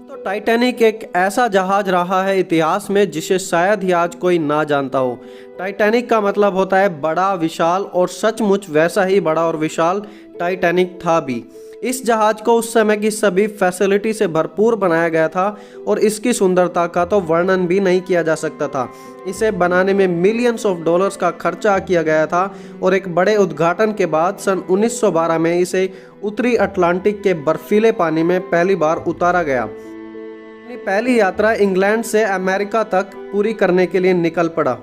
तो टाइटैनिक एक ऐसा जहाज रहा है इतिहास में जिसे शायद ही आज कोई ना जानता हो। टाइटैनिक का मतलब होता है बड़ा, विशाल, और सचमुच वैसा ही बड़ा और विशाल टाइटैनिक था भी। इस जहाज को उस समय की सभी फैसिलिटी से भरपूर बनाया गया था और इसकी सुंदरता का तो वर्णन भी नहीं किया जा सकता था। इसे बनाने में मिलियंस ऑफ डॉलर्स का खर्चा किया गया था और एक बड़े उद्घाटन के बाद सन 1912 में इसे उत्तरी अटलांटिक के बर्फीले पानी में पहली बार उतारा गया। अपनी पहली यात्रा इंग्लैंड से अमेरिका तक पूरी करने के लिए निकल पड़ा।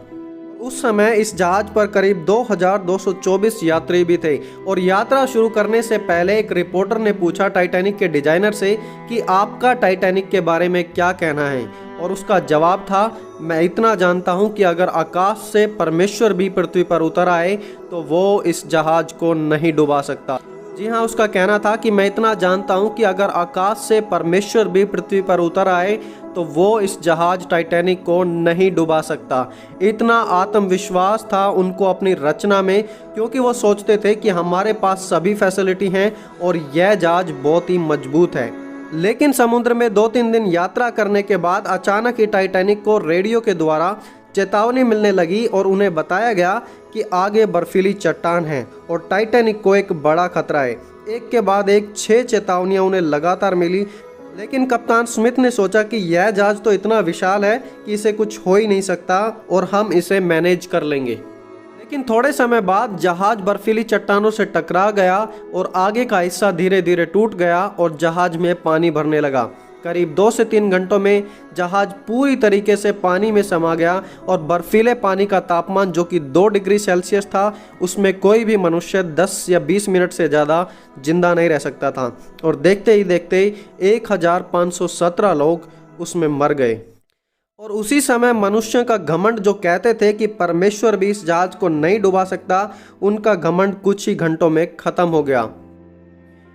उस समय इस जहाज पर करीब 2224 यात्री भी थे और यात्रा शुरू करने से पहले एक रिपोर्टर ने पूछा टाइटैनिक के डिजाइनर से कि आपका टाइटैनिक के बारे में क्या कहना है, और उसका जवाब था, मैं इतना जानता हूं कि अगर आकाश से परमेश्वर भी पृथ्वी पर उतर आए तो वो इस जहाज को नहीं डुबा सकता। जी हाँ, उसका कहना था कि मैं इतना जानता हूं कि अगर आकाश से परमेश्वर भी पृथ्वी पर उतर आए तो वो इस जहाज टाइटैनिक को नहीं डुबा सकता। इतना आत्मविश्वास था उनको अपनी रचना में, क्योंकि वो सोचते थे कि हमारे पास सभी फैसिलिटी हैं और यह जहाज बहुत ही मजबूत है। लेकिन समुद्र में 2-3 दिन यात्रा करने के बाद अचानक ही टाइटैनिक को रेडियो के द्वारा चेतावनी मिलने लगी और उन्हें बताया गया कि आगे बर्फीली चट्टान है और टाइटैनिक को एक बड़ा खतरा है। एक के बाद एक 6 चेतावनियां उन्हें लगातार मिली, लेकिन कप्तान स्मिथ ने सोचा कि यह जहाज तो इतना विशाल है कि इसे कुछ हो ही नहीं सकता और हम इसे मैनेज कर लेंगे। लेकिन थोड़े समय बाद जहाज बर्फीली चट्टानों से टकरा गया और आगे का हिस्सा धीरे धीरे टूट गया और जहाज में पानी भरने लगा। करीब 2 से 3 घंटों में जहाज पूरी तरीके से पानी में समा गया और बर्फीले पानी का तापमान जो कि 2 डिग्री सेल्सियस था, उसमें कोई भी मनुष्य 10 या 20 मिनट से ज़्यादा जिंदा नहीं रह सकता था और देखते ही देखते 1517 लोग उसमें मर गए। और उसी समय मनुष्य का घमंड, जो कहते थे कि परमेश्वर भी इस जहाज को नहीं डुबा सकता, उनका घमंड कुछ ही घंटों में खत्म हो गया।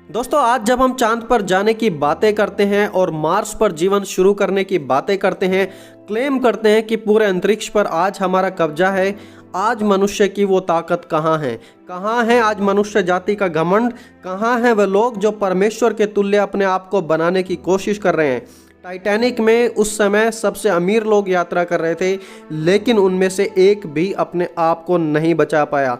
दोस्तों, आज जब हम चांद पर जाने की बातें करते हैं और मार्स पर जीवन शुरू करने की बातें करते हैं, क्लेम करते हैं कि पूरे अंतरिक्ष पर आज हमारा कब्जा है, आज मनुष्य की वो ताकत कहाँ है? कहाँ है आज मनुष्य जाति का घमंड? कहाँ हैं वे लोग जो परमेश्वर के तुल्य अपने आप को बनाने की कोशिश कर रहे हैं? टाइटैनिक में उस समय सबसे अमीर लोग यात्रा कर रहे थे, लेकिन उनमें से एक भी अपने आप को नहीं बचा पाया।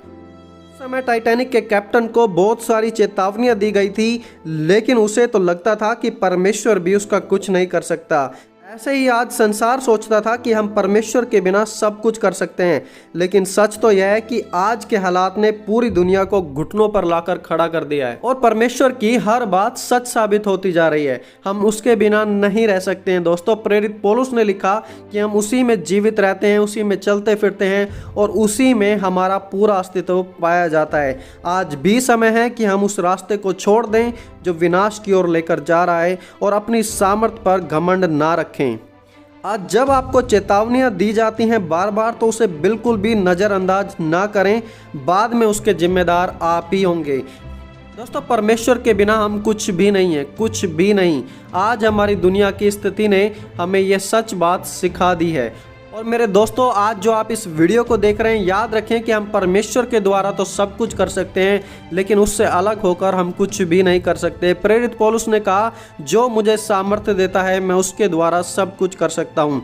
समय टाइटैनिक के कैप्टन को बहुत सारी चेतावनियां दी गई थी, लेकिन उसे तो लगता था कि परमेश्वर भी उसका कुछ नहीं कर सकता। ऐसे ही आज संसार सोचता था कि हम परमेश्वर के बिना सब कुछ कर सकते हैं, लेकिन सच तो यह है कि आज के हालात ने पूरी दुनिया को घुटनों पर लाकर खड़ा कर दिया है और परमेश्वर की हर बात सच साबित होती जा रही है। हम उसके बिना नहीं रह सकते हैं। दोस्तों, प्रेरित पौलुस ने लिखा कि हम उसी में जीवित रहते हैं, उसी में चलते फिरते हैं और उसी में हमारा पूरा अस्तित्व पाया जाता है। आज भी समय है कि हम उस रास्ते को छोड़ दें जो विनाश की ओर लेकर जा रहा है और अपनी सामर्थ्य पर घमंड ना रखें। आज जब आपको चेतावनियां दी जाती हैं बार बार, तो उसे बिल्कुल भी नज़रअंदाज ना करें। बाद में उसके जिम्मेदार आप ही होंगे। दोस्तों, परमेश्वर के बिना हम कुछ भी नहीं है, कुछ भी नहीं। आज हमारी दुनिया की स्थिति ने हमें यह सच बात सिखा दी है। और मेरे दोस्तों, आज जो आप इस वीडियो को देख रहे हैं, याद रखें कि हम परमेश्वर के द्वारा तो सब कुछ कर सकते हैं, लेकिन उससे अलग होकर हम कुछ भी नहीं कर सकते। प्रेरित पौलुस ने कहा, जो मुझे सामर्थ्य देता है मैं उसके द्वारा सब कुछ कर सकता हूँ।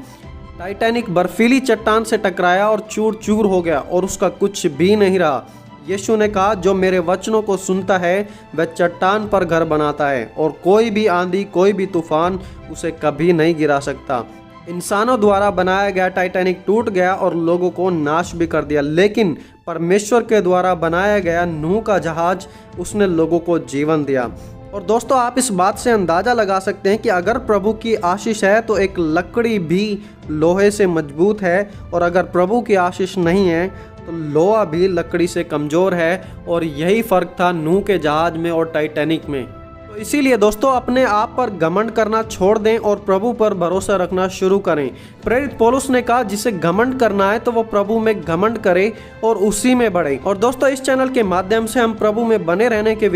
टाइटैनिक बर्फीली चट्टान से टकराया और चूर चूर हो गया और उसका कुछ भी नहीं रहा। यीशु ने कहा, जो मेरे वचनों को सुनता है वह चट्टान पर घर बनाता है और कोई भी आंधी, कोई भी तूफान उसे कभी नहीं गिरा सकता। इंसानों द्वारा बनाया गया टाइटैनिक टूट गया और लोगों को नाश भी कर दिया, लेकिन परमेश्वर के द्वारा बनाया गया नूह का जहाज, उसने लोगों को जीवन दिया। और दोस्तों, आप इस बात से अंदाज़ा लगा सकते हैं कि अगर प्रभु की आशीष है तो एक लकड़ी भी लोहे से मजबूत है, और अगर प्रभु की आशीष नहीं है तो लोहा भी लकड़ी से कमज़ोर है। और यही फ़र्क था नूह के जहाज में और टाइटैनिक में। तो इसीलिए दोस्तों, अपने आप पर घमंड करना छोड़ दें और प्रभु पर भरोसा रखना शुरू करें। प्रेरित पौलुस ने कहा, जिसे घमंड करना है तो वो प्रभु में घमंड करे और उसी में बढ़े। और दोस्तों, इस चैनल के माध्यम से हम प्रभु में बने रहने के